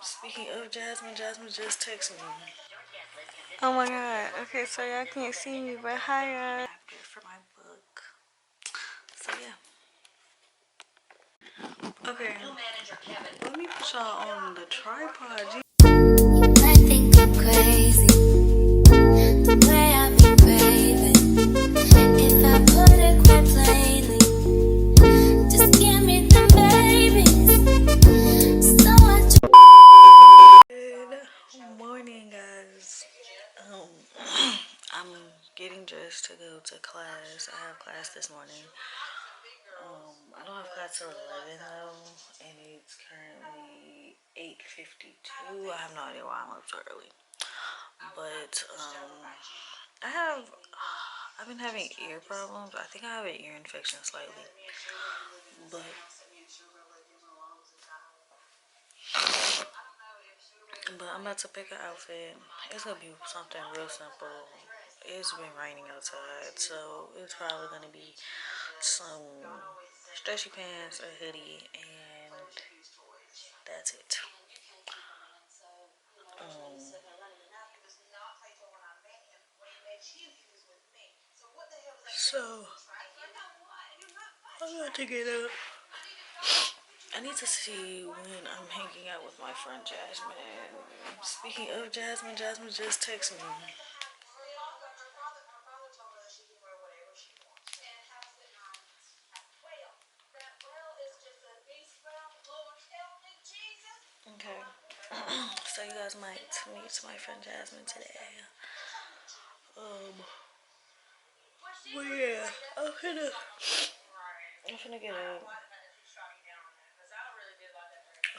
Speaking of Jasmine, Jasmine just texted me. Oh my god. Okay, so y'all can't see me, but hi guys. After for my book. So yeah. Okay. Let me put y'all on the tripod. I think I'm crazy. The way I be craving. If I put it quite plainly, just give me the babies. So much. Good morning, guys. I'm getting dressed to go to class. I have class this morning. I don't have class till 11 though, and it's currently 8:52. I have no idea why I'm up so early, but I've been having ear problems. I think I have an ear infection slightly, but I'm about to pick an outfit. It's gonna be something real simple. It's been raining outside, so it's probably gonna be some stretchy pants, a hoodie, and that's it. Um, so I'm about to get up. I need to see when I'm hanging out with my friend Jasmine. Speaking of Jasmine, Jasmine just texted me. Okay. So you guys might meet my friend Jasmine today. But yeah, I'm finna get up.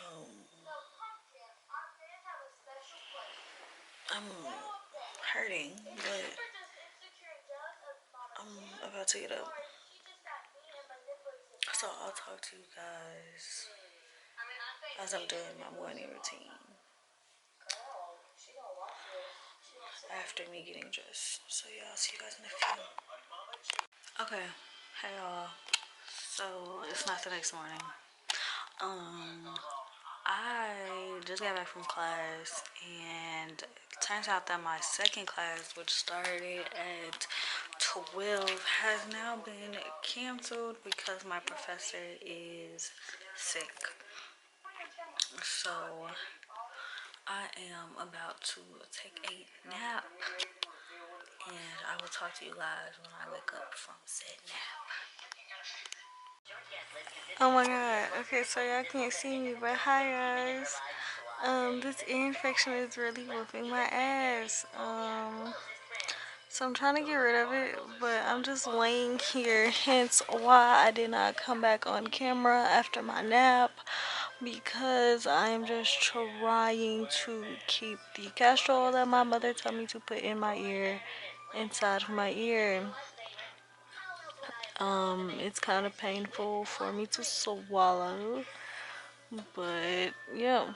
Um, I'm hurting, but I'm about to get up. So I'll talk to you guys as I'm doing my morning routine after me getting dressed. So yeah, I'll see you guys in a few. Okay, hey y'all. So it's not the next morning. I just got back from class, and it turns out that my second class, which started at 12, has now been canceled because my professor is sick. So I am about to take a nap, and I will talk to you guys when I wake up from said nap. Oh my god. Okay, so y'all can't see me, but hi guys. This ear infection is really whooping my ass. So I'm trying to get rid of it, but I'm just laying here, hence why I did not come back on camera after my nap, because I'm just trying to keep the castor oil that my mother told me to put in my ear inside of my ear. It's kind of painful for me to swallow, but yeah.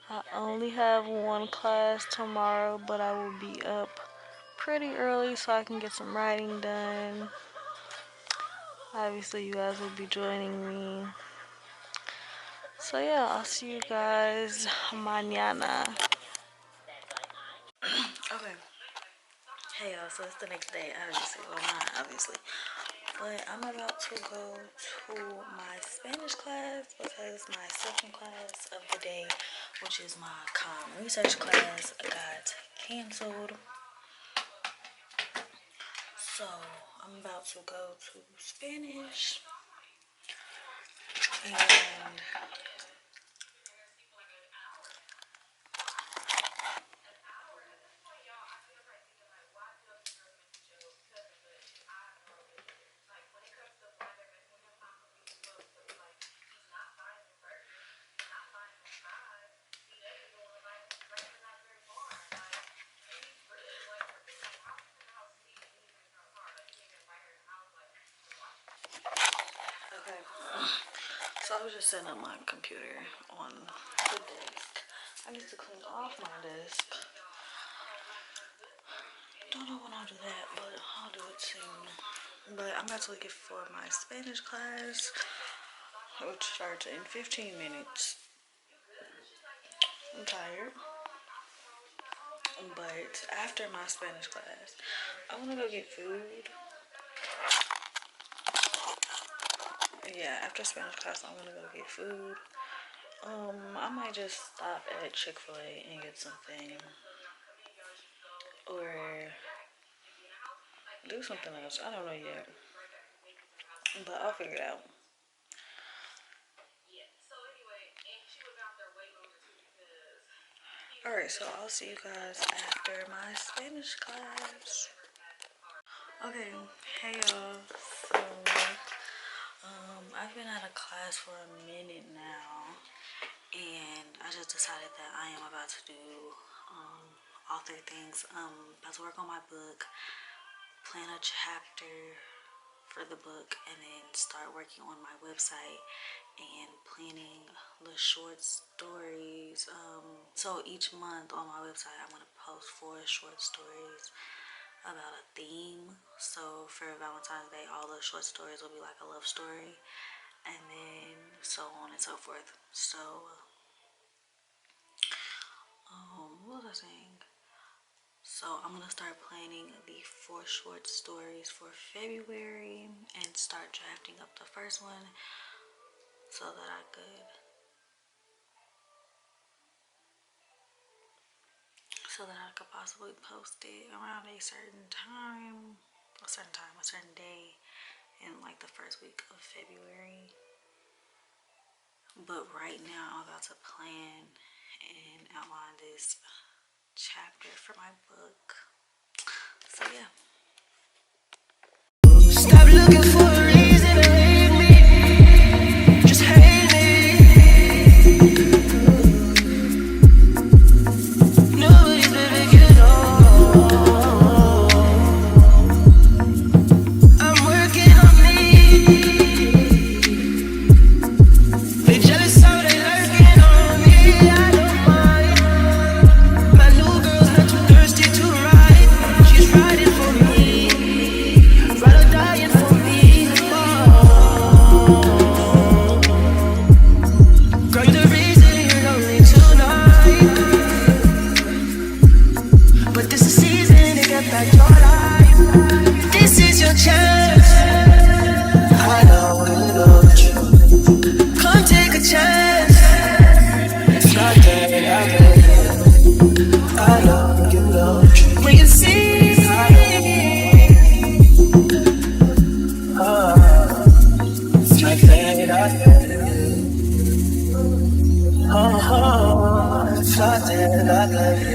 I only have one class tomorrow, but I will be up pretty early so I can get some writing done. Obviously, you guys will be joining me. So yeah, I'll see you guys mañana. Okay. Hey y'all, so it's the next day, obviously. Well, not obviously. But I'm about to go to my Spanish class because my second class of the day, which is my research class, got canceled. So I'm about to go to Spanish, and okay. So I was just setting up my computer on the desk. I need to clean off my desk. Don't know when I'll do that, but I'll do it soon. But I'm about to look for my Spanish class, which starts in 15 minutes. But after my Spanish class, I want to go get food. Yeah, after Spanish class, I want to go get food. I might just stop at Chick-fil-A and get something, or do something else. I don't know yet, but I'll figure it out. Alright, so I'll see you guys after my Spanish class. Okay, hey y'all. So, I've been out of class for a minute now, and I just decided that I am about to do author things. About to work on my book, plan a chapter for the book, and then start working on my website and planning the short stories. So each month on my website, I'm gonna post 4 short stories about a theme. So for Valentine's Day, all the short stories will be like a love story, and then so on and so forth. So, what was I saying? So I'm gonna start planning the 4 short stories for February and start drafting up the first one so that I could possibly post it around a certain day in like the first week of February. But right now I'm about to plan and outline this chapter for my book. So yeah. Stop looking for a reason to hate me. Just hate me. Nobody's perfect at all. I'm working on me. They jealous, so they lurking on me. I don't mind. My new girl's not too thirsty to ride. She's riding for me. Ride or dying for me. Oh. Girl, you're the reason you're lonely tonight. But this is season to get back your life. This is your chance. I know you know the truth. Come take a chance. It's not that I get it. I know you know the truth. When you see it's like that I get it. It's like that I get it.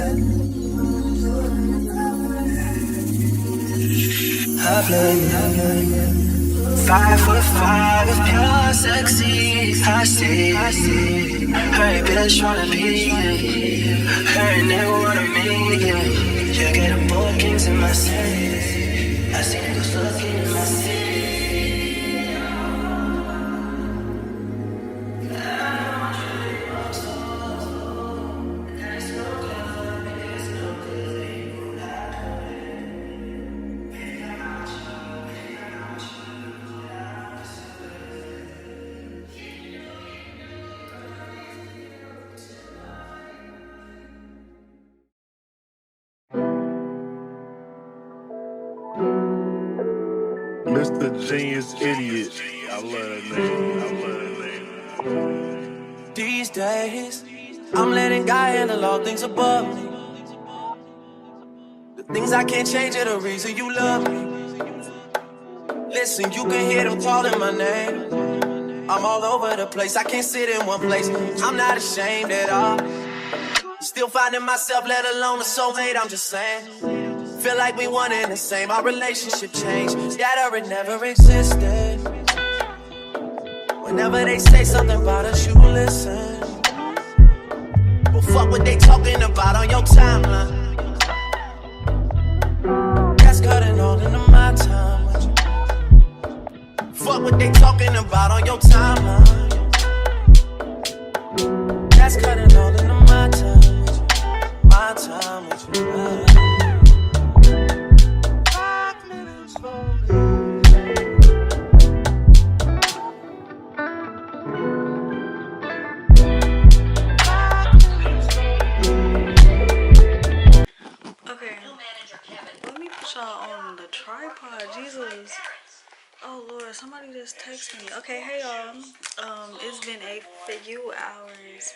I blame you. 5'5" is pure sexy. I see. Her bitch wanna be her nigga wanna me. You get them bookings in my city. I see niggas looking in my city. Mr. Genius Idiot. I love that name. These days, I'm letting God handle all things above me. The things I can't change are the reason you love me. Listen, you can hear them calling my name. I'm all over the place, I can't sit in one place. I'm not ashamed at all. Still finding myself, let alone a soulmate, I'm just saying. Feel like we one and the same, our relationship changed. That or it never existed. Whenever they say something about us, you listen. Well, fuck what they talking about on your timeline. That's cutting all into my time with you. Fuck what they talking about on your timeline. That's cutting all into my time with you. My time with you. Okay, but somebody just texted me. Okay, hey y'all. It's been a few hours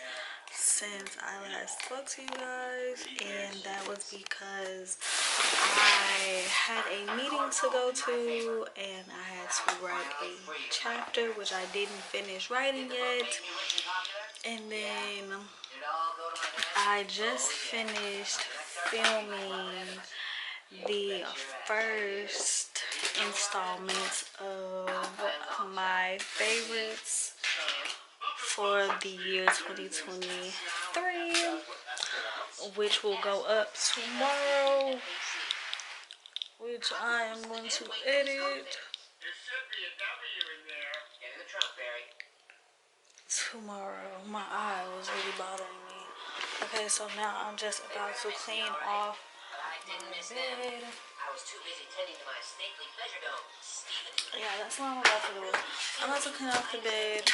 since I last spoke to you guys, and that was because I had a meeting to go to, and I had to write a chapter, which I didn't finish writing yet. And then I just finished filming the first installment of my favorites for the year 2023, which will go up tomorrow, which I am going to edit tomorrow. My eye was really bothering me. Okay, so now I'm just about to clean off my bed. Yeah, that's what I'm about to do. I'm about to clean off the bed,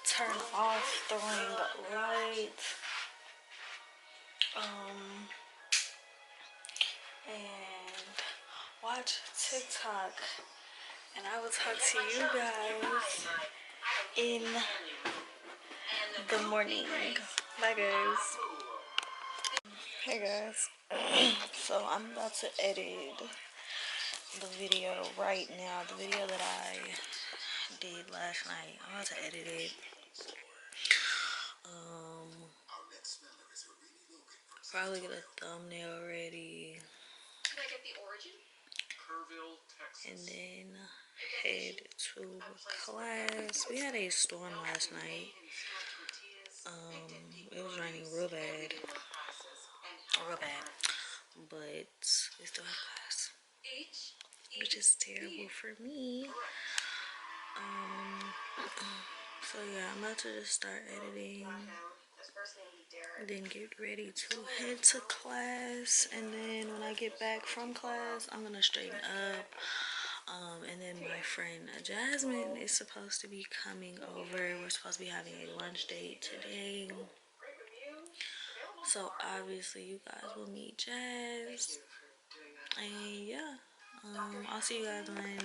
turn off the ring light, and watch TikTok. And I will talk to you guys in the morning. Bye, guys. Hey, guys. So I'm about to edit the video right now. The video that I did last night. I'm about to edit it. Probably get a thumbnail ready. And then head to class. We had a storm last night. It was raining real bad. But we still have class, which is terrible for me. So yeah, I'm about to just start editing, then get ready to head to class, and then when I get back from class, I'm gonna straighten up. And then my friend Jasmine is supposed to be coming over. We're supposed to be having a lunch date today. So obviously you guys will meet Jazz. And yeah, I'll see you guys when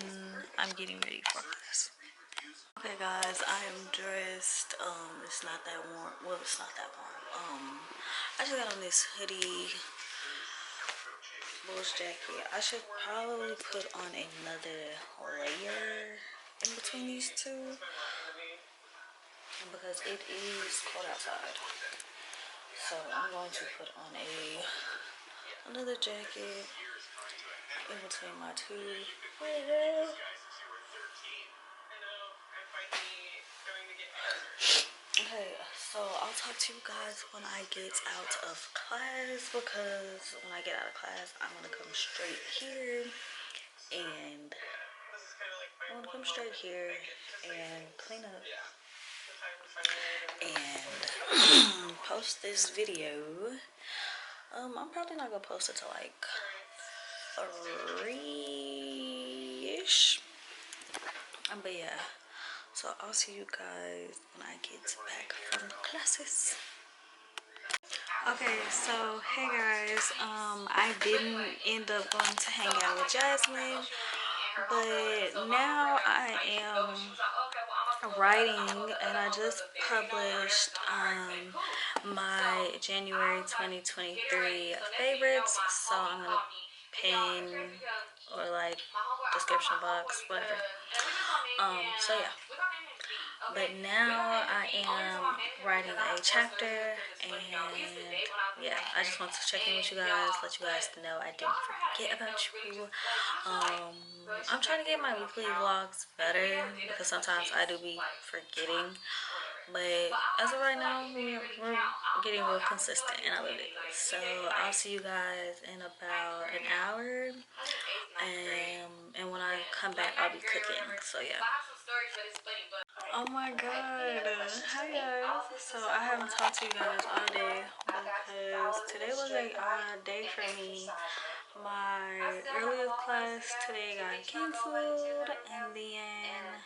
I'm getting ready for class. Okay guys, I am dressed. It's not that warm. Well, it's not that warm. I just got on this hoodie, bulls jacket. I should probably put on another layer in between these two because it is cold outside. So I'm going to put on another jacket in between my two. Okay, so I'll talk to you guys when I get out of class, because when I get out of class, I'm gonna come straight here and clean up and post this video. I'm probably not gonna post it till like 3-ish. But yeah, so I'll see you guys when I get back from classes. Okay, so hey guys, I didn't end up going to hang out with Jasmine, but now I am writing, and I just published my January 2023 favorites, so I'm gonna pin or like description box, whatever. So yeah, but now I am writing a chapter, and yeah, I just want to check in with you guys, let you guys know I didn't forget about you. I'm trying to get my weekly vlogs better because sometimes I do be forgetting, but as of right now, we're getting real consistent, and I love it. So I'll see you guys in about an hour, and when I come back, I'll be cooking. So yeah. Oh my god, hi guys. So I haven't talked to you guys all day because today was a odd day for me. My earliest class today got canceled, and then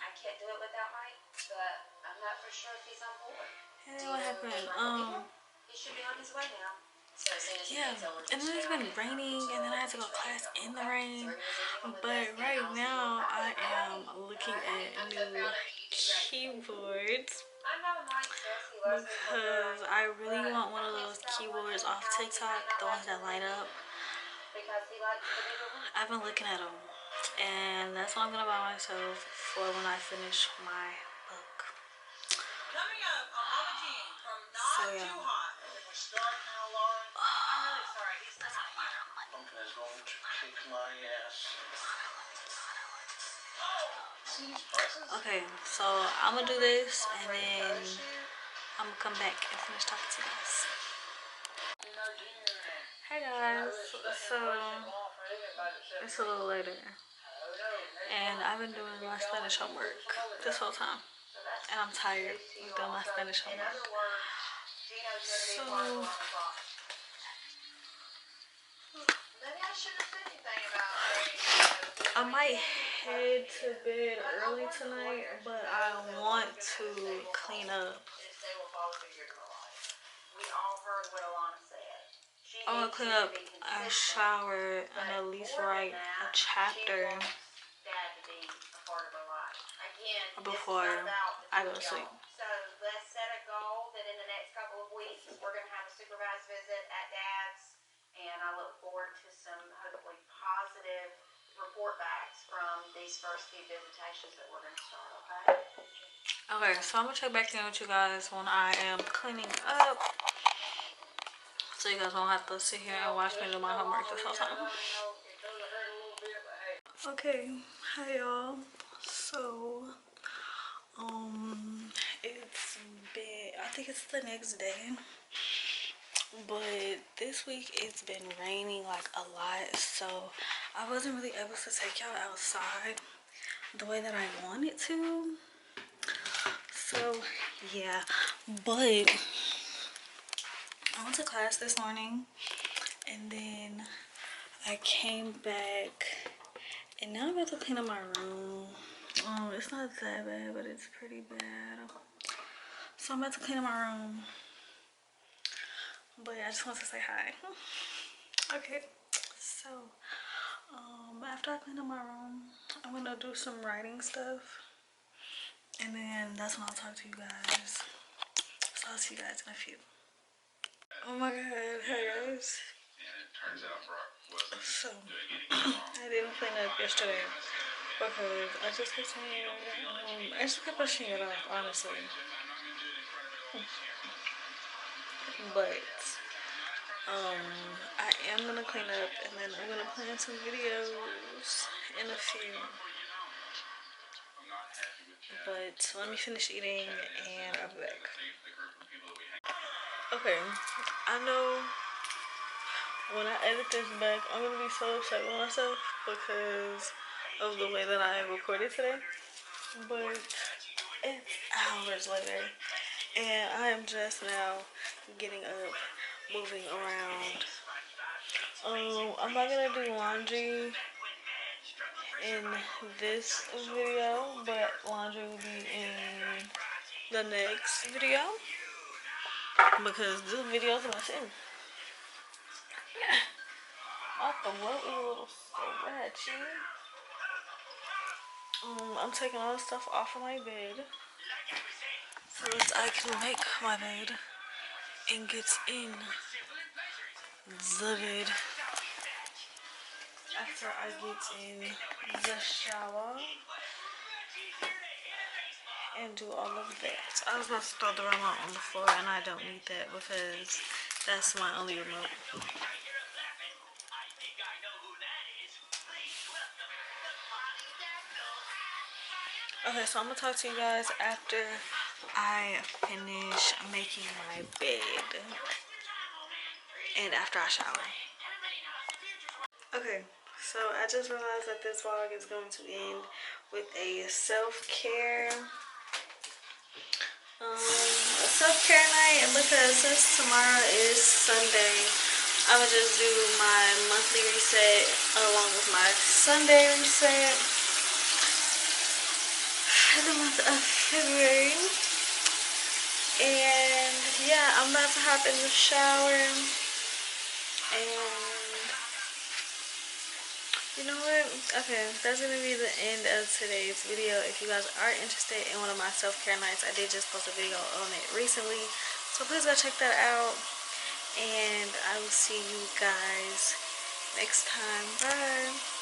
what happened? He should be on his way now. Yeah, and then it's been raining, and then I had to go to class in the rain. But right now, I am looking at new keyboards because I really want one of those keyboards off TikTok, the ones that light up. I've been looking at them, and that's what I'm gonna buy myself for when I finish my book. So yeah. Okay, so I'm gonna do this and then I'm gonna come back and finish talking to you guys. Hey guys, so it's a little later and I've been doing my Spanish homework this whole time and I'm tired of doing my Spanish homework. So I might head to bed early tonight, but I want to clean up. I want to clean up a shower and at least write a chapter before I go to sleep. So let's set a goal that in the next couple of weeks we're going to have a supervised visit at Dad's, and I look forward to some hopefully positive report backs from these first few visitations that we're going to start, okay? Okay, so I'm going to check back in with you guys when I am cleaning up, so you guys won't have to sit here and watch me do my homework this whole time. Okay, hi y'all. So, it's been, I think it's the next day, but this week it's been raining like a lot, so I wasn't really able to take y'all outside the way that I wanted to. So yeah, but I went to class this morning and then I came back and now I'm about to clean up my room. It's not that bad, but it's pretty bad. So I'm about to clean up my room. But yeah, I just want to say hi. Okay, so after I clean up my room, I'm gonna do some writing stuff. And then that's when I'll talk to you guys. So I'll see you guys in a few. Oh my god, hey guys. So I didn't clean up yesterday because I just kept saying, I just kept pushing it off, honestly. But I am gonna clean up and then I'm gonna plan some videos in a few. But let me finish eating and I'll be back. Okay, I know when I edit this back, I'm gonna be so upset with myself because of the way that I recorded today. But it's hours later and I am just now getting up, moving around. I'm not gonna do laundry in this video, but laundry will be in the next video because this video is missing. My throat is a little scratchy. I'm taking all the stuff off of my bed so that I can make my bed and get in the bed after I get in the shower and do all of that. I was about to throw the remote on the floor and I don't need that because that's my only remote. Okay, so I'm gonna talk to you guys after I finish making my bed and after I shower. Okay, so I just realized that this vlog is going to end with a self-care night because since tomorrow is Sunday, I'm gonna just do my monthly reset along with my Sunday reset for the month of February. And yeah, I'm about to hop in the shower And you know what? Okay, that's gonna be the end of today's video. If you guys are interested in one of my self-care nights, I did just post a video on it recently, so please go check that out. And I will see you guys next time. Bye.